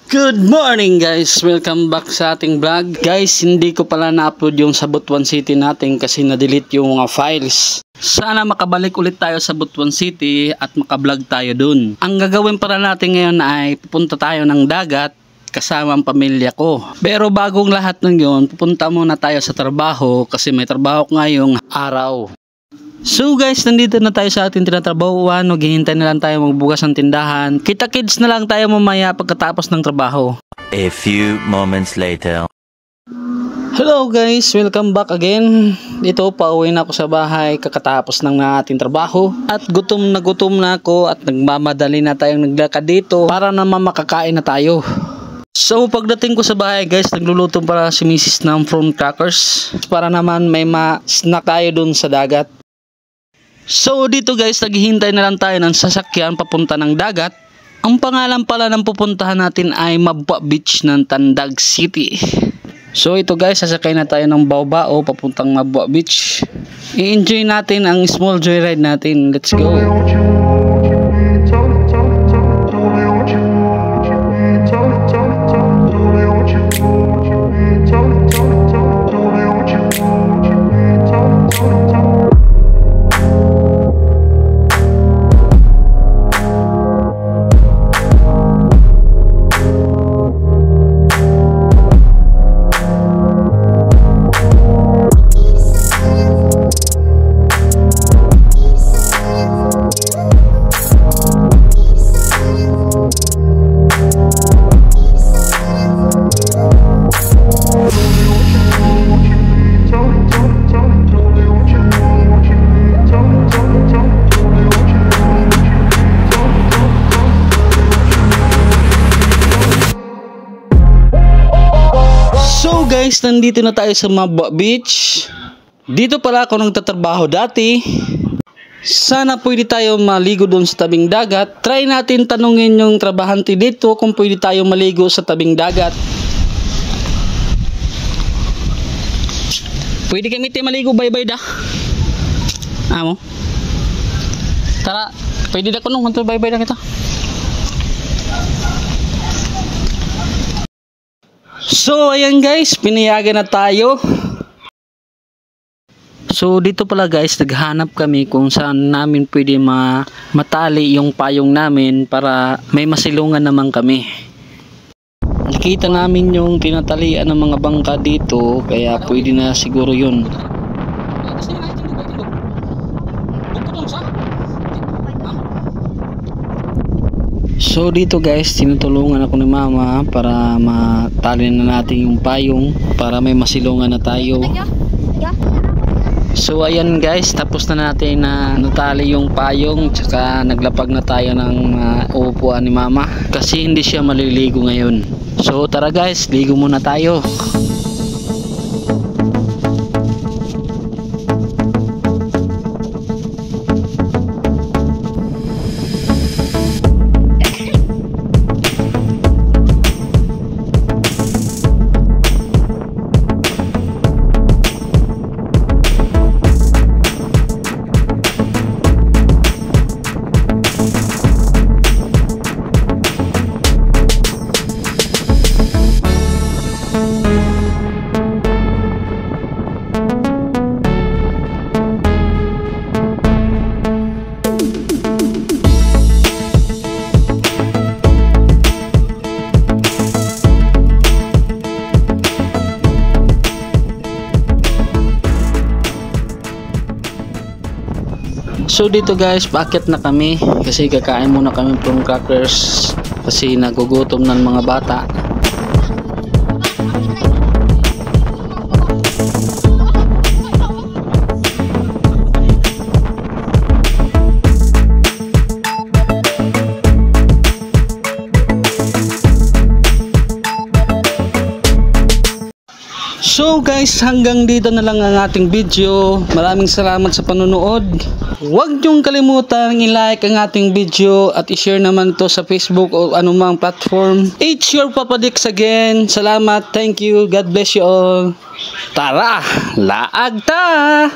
Good morning guys! Welcome back sa ating vlog. Guys, hindi ko pala na-upload yung sa Butuan City natin kasi na-delete yung mga files. Sana makabalik ulit tayo sa Butuan City at makablog tayo dun. Ang gagawin para natin ngayon ay pupunta tayo ng dagat kasama ang pamilya ko. Pero bagong lahat ng yun, pupunta muna tayo sa trabaho kasi may trabaho ko ngayong araw. So guys, nandito na tayo sa ating tinatrabahuan. Maghihintay na lang tayo magbukas ng tindahan. Kita-kids na lang tayo mamaya pagkatapos ng trabaho. A few moments later. Hello guys, welcome back again. Dito, pauwi na ako sa bahay kakatapos ng ating trabaho. At gutom na ako at nagmamadali na tayong naglakad dito para naman makakain na tayo. So pagdating ko sa bahay guys, nagluluto para si Mrs. ng prawn crackers para naman may ma-snack tayo dun sa dagat. So dito guys, naghihintay na lang tayo ng sasakyan papunta ng dagat. Ang pangalan pala ng pupuntahan natin ay Mabwa Beach ng Tandag City. So ito guys, sasakay na tayo ng Baobao papuntang Mabwa Beach. I-enjoy natin ang small joyride natin. Let's go! So guys, nandito na tayo sa Mabwa Beach. Dito pala ako nagtatrabaho dati. Sana pwede tayo maligo doon sa tabing dagat. Try natin tanungin yung trabahante dito kung pwede tayo maligo sa tabing dagat. Pwede kami tayo maligo, bye-bye da. Amo? Tara, pwede da ko nung bye-bye da kita. So ayan guys, pinayagan na tayo. So dito pala guys, naghanap kami kung saan namin pwede matali yung payong namin para may masilungan naman kami. Nakita namin yung tinatalian ng mga bangka dito, kaya pwede na siguro yun. So dito guys, tinutulungan ako ni mama para matali na natin yung payong para may masilungan na tayo. So ayan guys, tapos na natin na natali yung payong, tsaka naglapag na tayo ng upuan ni mama kasi hindi siya maliligo ngayon. So tara guys, ligo muna tayo. So dito guys, paakyat na kami kasi kakain muna kami prawn crackers kasi nagugutom ng mga bata. So guys, hanggang dito na lang ang ating video. Maraming salamat sa panonood. Huwag niyong kalimutan i-like ang ating video at i-share naman to sa Facebook o anumang platform. It's your Papa Dix again. Salamat, thank you, God bless you all. Tara, laag ta!